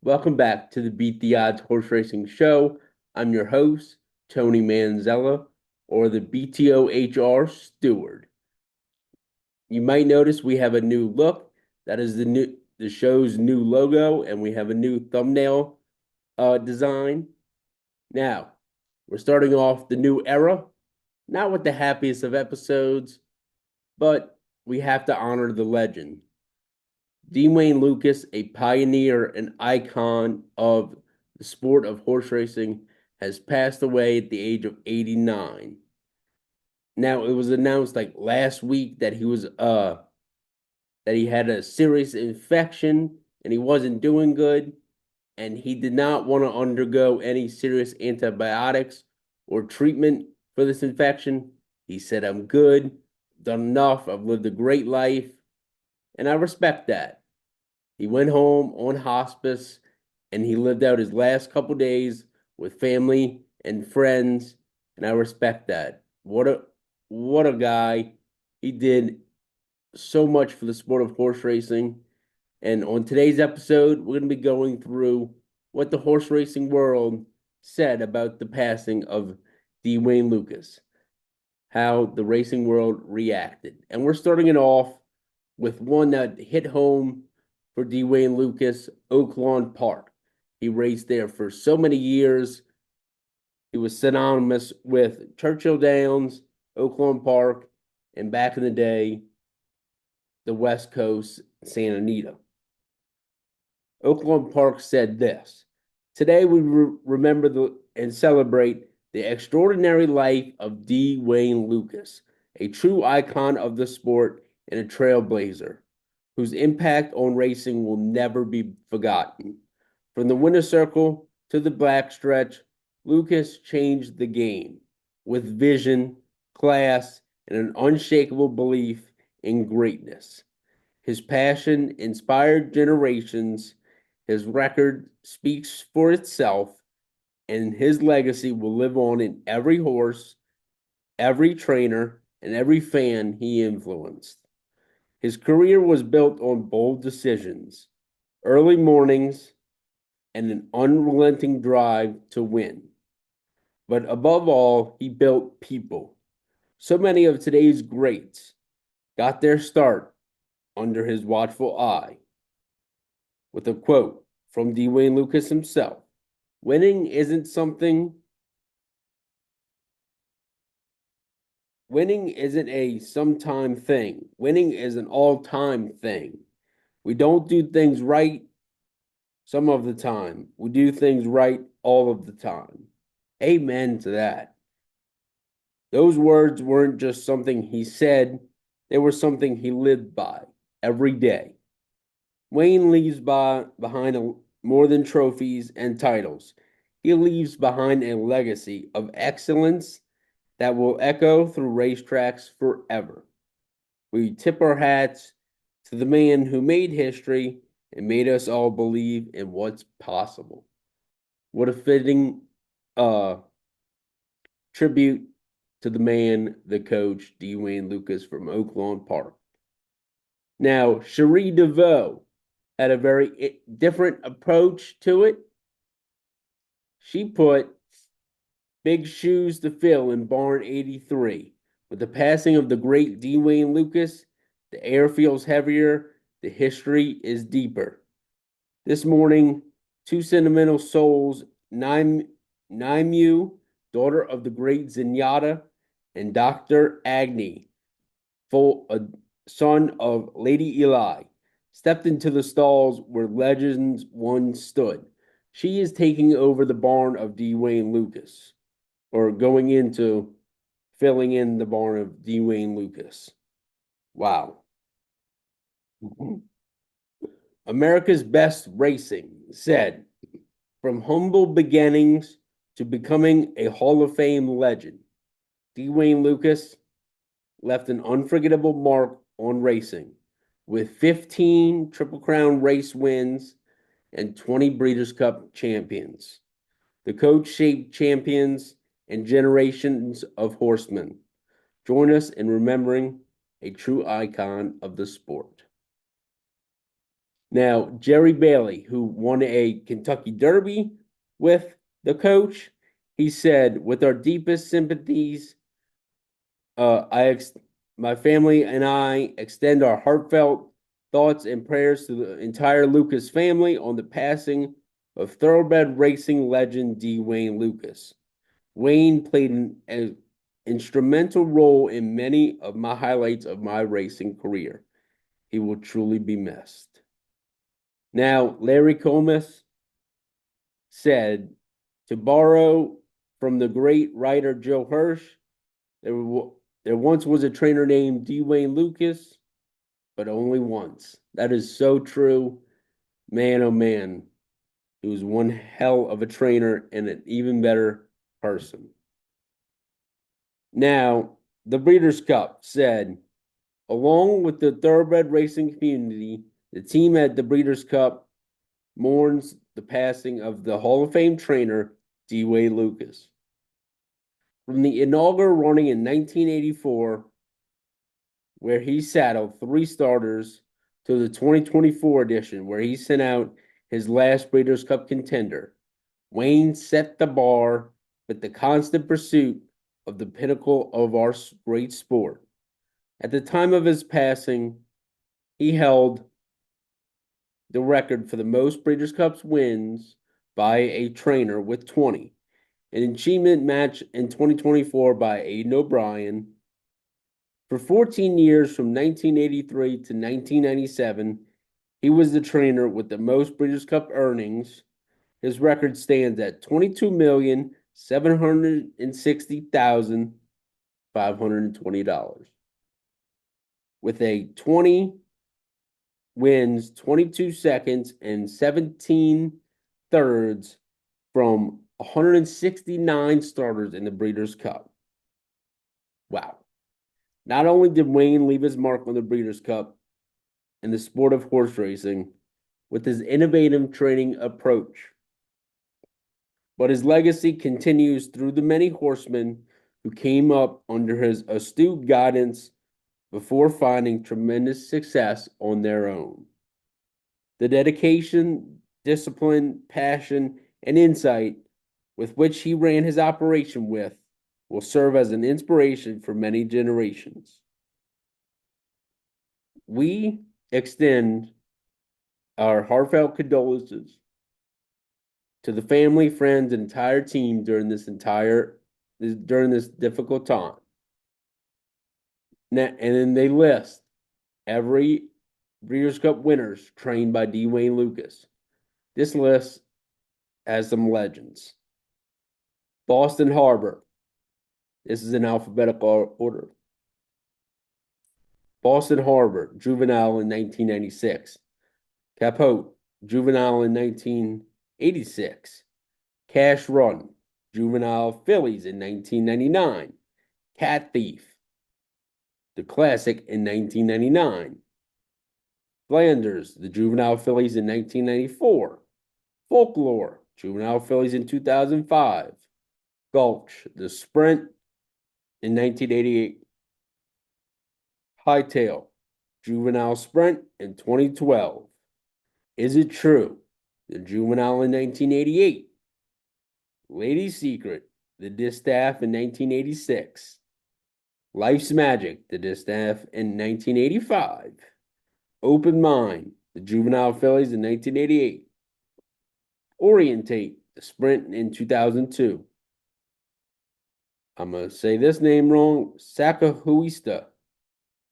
Welcome back to the Beat the Odds Horse Racing Show. I'm your host, Tony Manzella, or the BTOHR Steward. You might notice we have a new look. That is the show's new logo, and we have a new thumbnail design. Now, we're starting off the new era, not with the happiest of episodes, but we have to honor the legend. Dwayne Lukas, a pioneer and icon of the sport of horse racing, has passed away at the age of 89. Now, it was announced like last week that he had a serious infection and he wasn't doing good and he did not want to undergo any serious antibiotics or treatment for this infection. He said, "I'm good, done enough. I've lived a great life." And I respect that. He went home on hospice and he lived out his last couple days with family and friends, and I respect that. What a guy. He did so much for the sport of horse racing. And on today's episode, we're going to be going through what the horse racing world said about the passing of Dwayne Lukas, how the racing world reacted. And we're starting it off with one that hit home for Dwayne Lukas, Oaklawn Park. He raced there for so many years. He was synonymous with Churchill Downs, Oaklawn Park, and back in the day, the West Coast, Santa Anita. Oaklawn Park said this: "Today we remember and celebrate the extraordinary life of Dwayne Lukas, a true icon of the sport and a trailblazer whose impact on racing will never be forgotten. From the winner's circle to the backstretch, Lukas changed the game with vision, class, and an unshakable belief in greatness. His passion inspired generations. His record speaks for itself, and his legacy will live on in every horse, every trainer, and every fan he influenced. His career was built on bold decisions, early mornings, and an unrelenting drive to win. But above all, he built people. So many of today's greats got their start under his watchful eye." With a quote from Dwayne Lukas himself: "Winning isn't something Winning isn't a sometime thing. Winning is an all-time thing. We don't do things right some of the time. We do things right all of the time." Amen to that. Those words weren't just something he said, they were something he lived by every day. Wayne leaves behind more than trophies and titles. He leaves behind a legacy of excellence that will echo through racetracks forever. We tip our hats to the man who made history and made us all believe in what's possible. What a fitting uh, tribute to the man, the coach, Dwayne Lukas from Oaklawn Park. Now, Cherie DeVoe had a very different approach to it. She put big shoes to fill in barn 83. With the passing of the great Dwayne Lukas, the air feels heavier, the history is deeper. This morning, two sentimental souls, Naimu, daughter of the great Zenyatta, and Dr. Agni, son of Lady Eli, stepped into the stalls where legends once stood. She is taking over the barn of Dwayne Lukas, or going into filling in the barn of Dwayne Lukas. Wow. America's Best Racing said, "From humble beginnings to becoming a Hall of Fame legend, Dwayne Lukas left an unforgettable mark on racing with 15 Triple Crown race wins and 20 Breeders' Cup champions. The coach shaped champions and generations of horsemen. Join us in remembering a true icon of the sport." Now, Jerry Bailey, who won a Kentucky Derby with the coach, he said, "With our deepest sympathies, my family and I extend our heartfelt thoughts and prayers to the entire Lucas family on the passing of thoroughbred racing legend D. Wayne Lukas. Wayne played an instrumental role in many of my highlights of my racing career. He will truly be missed." Now, Larry Comas said, to borrow from the great writer Joe Hirsch, there once was a trainer named D. Wayne Lukas, but only once. That is so true. Man, oh man, he was one hell of a trainer and an even better person. Now, the Breeders' Cup said, along with the thoroughbred racing community, the team at the Breeders' Cup mourns the passing of the Hall of Fame trainer, D. Wayne Lukas. From the inaugural running in 1984, where he saddled 3 starters, to the 2024 edition, where he sent out his last Breeders' Cup contender, Wayne set the bar with the constant pursuit of the pinnacle of our great sport. At the time of his passing, he held the record for the most Breeders' Cup wins by a trainer with 20, an achievement match in 2024 by Aidan O'Brien. For 14 years, from 1983 to 1997, he was the trainer with the most Breeders' Cup earnings. His record stands at $22,760,520. With a 20 wins, 22 seconds, and 17 thirds from 169 starters in the Breeders' Cup. Wow. Not only did Wayne leave his mark on the Breeders' Cup in the sport of horse racing with his innovative training approach, but his legacy continues through the many horsemen who came up under his astute guidance before finding tremendous success on their own. The dedication, discipline, passion, and insight with which he ran his operation with will serve as an inspiration for many generations. We extend our heartfelt condolences to the family, friends, and entire team during this difficult time. Now, and then they list every Breeders' Cup winners trained by D. Wayne Lukas. This list has some legends. Boston Harbor. This is in alphabetical order. Boston Harbor, juvenile in 1996. Capote, juvenile in 1986. Cash Run, juvenile fillies in 1999. Cat Thief, the classic in 1999. Flanders, the juvenile fillies in 1994. Folklore, juvenile fillies in 2005. Gulch, the sprint in 1988. Hightail, juvenile sprint in 2012. Is It True, the juvenile in 1988. Lady Secret, the distaff in 1986. Life's Magic, the distaff in 1985. Open Mind, the juvenile fillies in 1988. Orientate, the sprint in 2002. I'm going to say this name wrong. Sacahuista,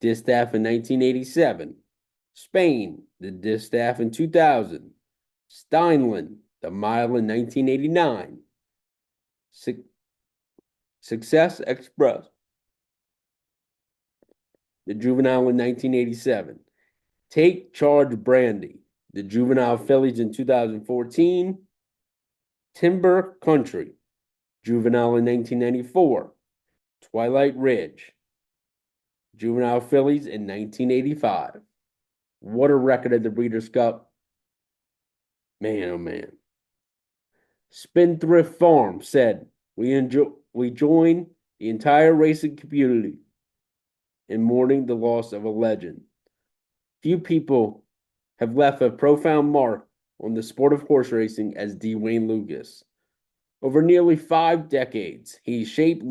distaff in 1987. Spain, the distaff in 2000. Steinland, the mile in 1989. Success Express, the juvenile in 1987. Take Charge Brandy, the juvenile fillies in 2014. Timber Country, juvenile in 1994. Twilight Ridge, juvenile fillies in 1985. What a record at the Breeders' Cup. Man, oh man. Spendthrift Farm said, we join the entire racing community in mourning the loss of a legend. Few people have left a profound mark on the sport of horse racing as D. Wayne Lukas. Over nearly 5 decades, he shaped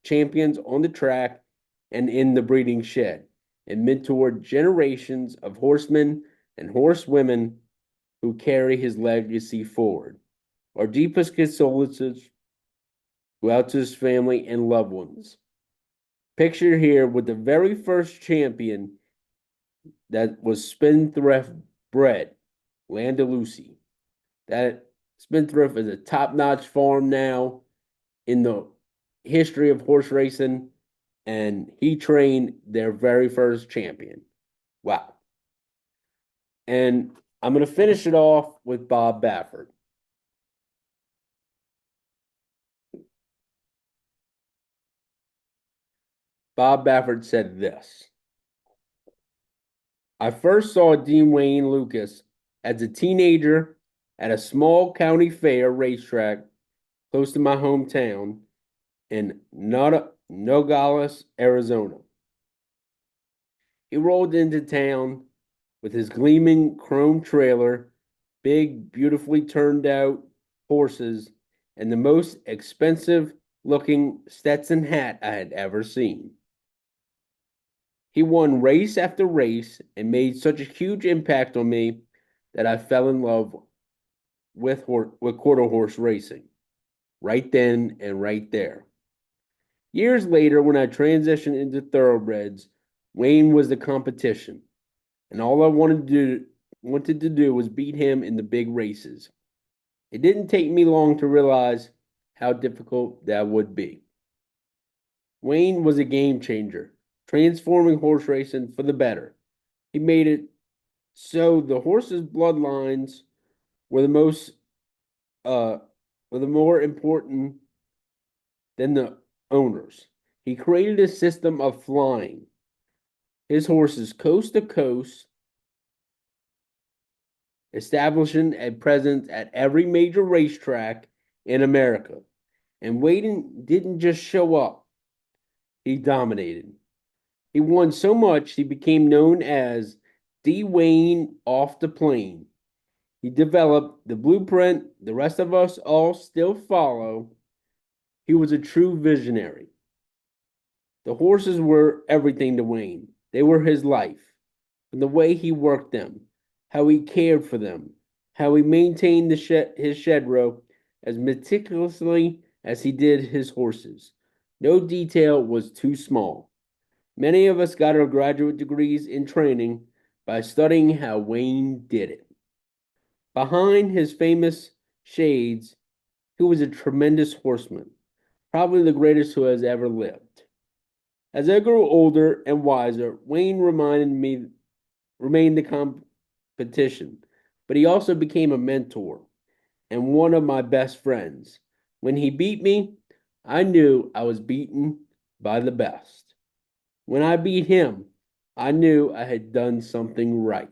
champions on the track and in the breeding shed and mentored generations of horsemen and horsewomen who carry his legacy forward. Our deepest condolences go out to his family and loved ones. Pictured here with the very first champion that was Spendthrift bred, Landalusi. That Spendthrift is a top-notch farm now in the history of horse racing, and he trained their very first champion. Wow. And I'm going to finish it off with Bob Baffert. Bob Baffert said this: I first saw Dean Wayne Lukas as a teenager at a small county fair racetrack close to my hometown in Nogales, Arizona. He rolled into town with his gleaming chrome trailer, big, beautifully turned out horses, and the most expensive looking Stetson hat I had ever seen. He won race after race and made such a huge impact on me that I fell in love with quarter horse racing right then and right there. Years later, when I transitioned into thoroughbreds, Wayne was the competition, and all I wanted to do was beat him in the big races. It didn't take me long to realize how difficult that would be. Wayne was a game changer, transforming horse racing for the better. He made it so the horses' bloodlines were the more important than the owners. He created a system of flying his horses coast to coast, establishing a presence at every major racetrack in America. And Wayne didn't just show up, he dominated. He won so much he became known as D. Wayne off the plane. He developed the blueprint the rest of us all still follow. He was a true visionary. The horses were everything to Wayne. They were his life. From the way he worked them, how he cared for them, how he maintained his shed row as meticulously as he did his horses. No detail was too small. Many of us got our graduate degrees in training by studying how Wayne did it. Behind his famous shades, he was a tremendous horseman, probably the greatest who has ever lived. As I grew older and wiser, Wayne remained the competition, but he also became a mentor and one of my best friends. When he beat me, I knew I was beaten by the best. When I beat him, I knew I had done something right.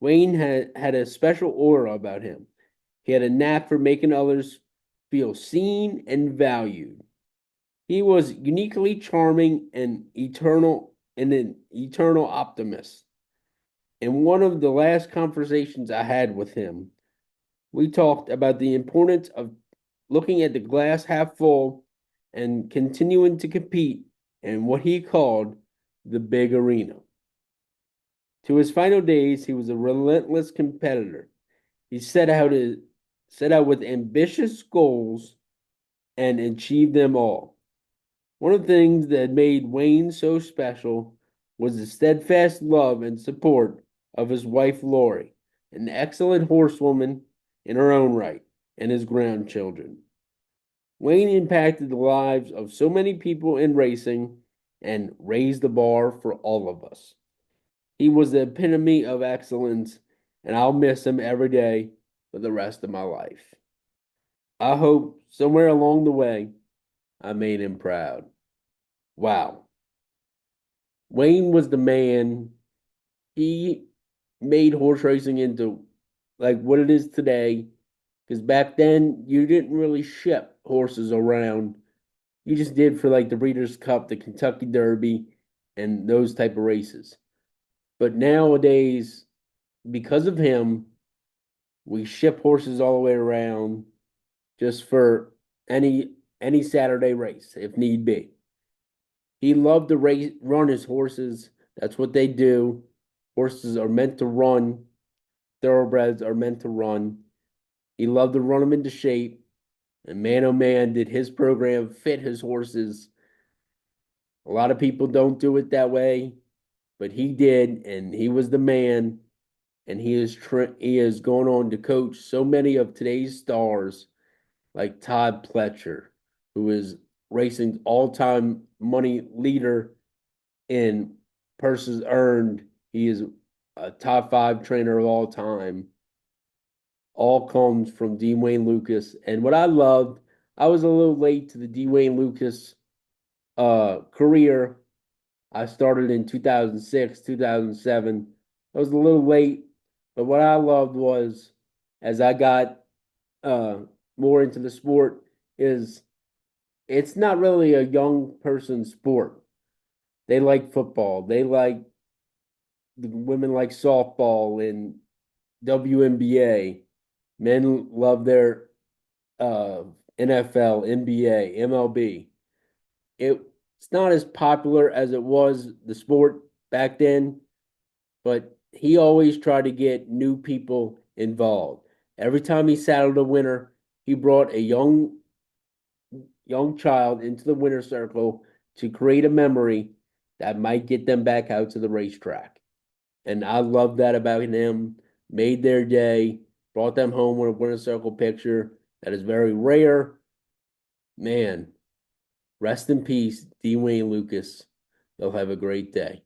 Wayne had a special aura about him. He had a knack for making others feel seen and valued. He was uniquely charming and an eternal optimist. In one of the last conversations I had with him, we talked about the importance of looking at the glass half full and continuing to compete in what he called the big arena. To his final days, he was a relentless competitor. He set out with ambitious goals and achieved them all. One of the things that made Wayne so special was the steadfast love and support of his wife Lori, an excellent horsewoman in her own right, and his grandchildren. Wayne impacted the lives of so many people in racing and raised the bar for all of us. He was the epitome of excellence, and I'll miss him every day for the rest of my life. I hope somewhere along the way I made him proud. Wow. Wayne was the man. He made horse racing into like what it is today. Because back then you didn't really ship horses around. You just did for like the Breeders' Cup, the Kentucky Derby, and those type of races. But nowadays, because of him, we ship horses all the way around just for any any Saturday race if need be. He loved to run his horses. That's what they do. Horses are meant to run. Thoroughbreds are meant to run. He loved to run them into shape. And man, oh man, did his program fit his horses. A lot of people don't do it that way, but he did, and he was the man. And he is going on to coach so many of today's stars, like Todd Pletcher, who is racing's all-time money leader in purses earned. He is a top five trainer of all time. All comes from D. Wayne Lukas. And what I loved, I was a little late to the D. Wayne Lukas career. I started in 2006, 2007. I was a little late, but what I loved was as I got uh, more into the sport is it's not really a young person sport. They like football. They like the women like softball and WNBA. Men love their uh, NFL, NBA, MLB. It's not as popular as it was the sport back then, but he always tried to get new people involved. Every time he saddled a winner, he brought a young child into the winner circle to create a memory that might get them back out to the racetrack. And I love that about him. Made their day, brought them home with a winner circle picture that is very rare. Man, rest in peace, D. Wayne Lukas. They'll have a great day.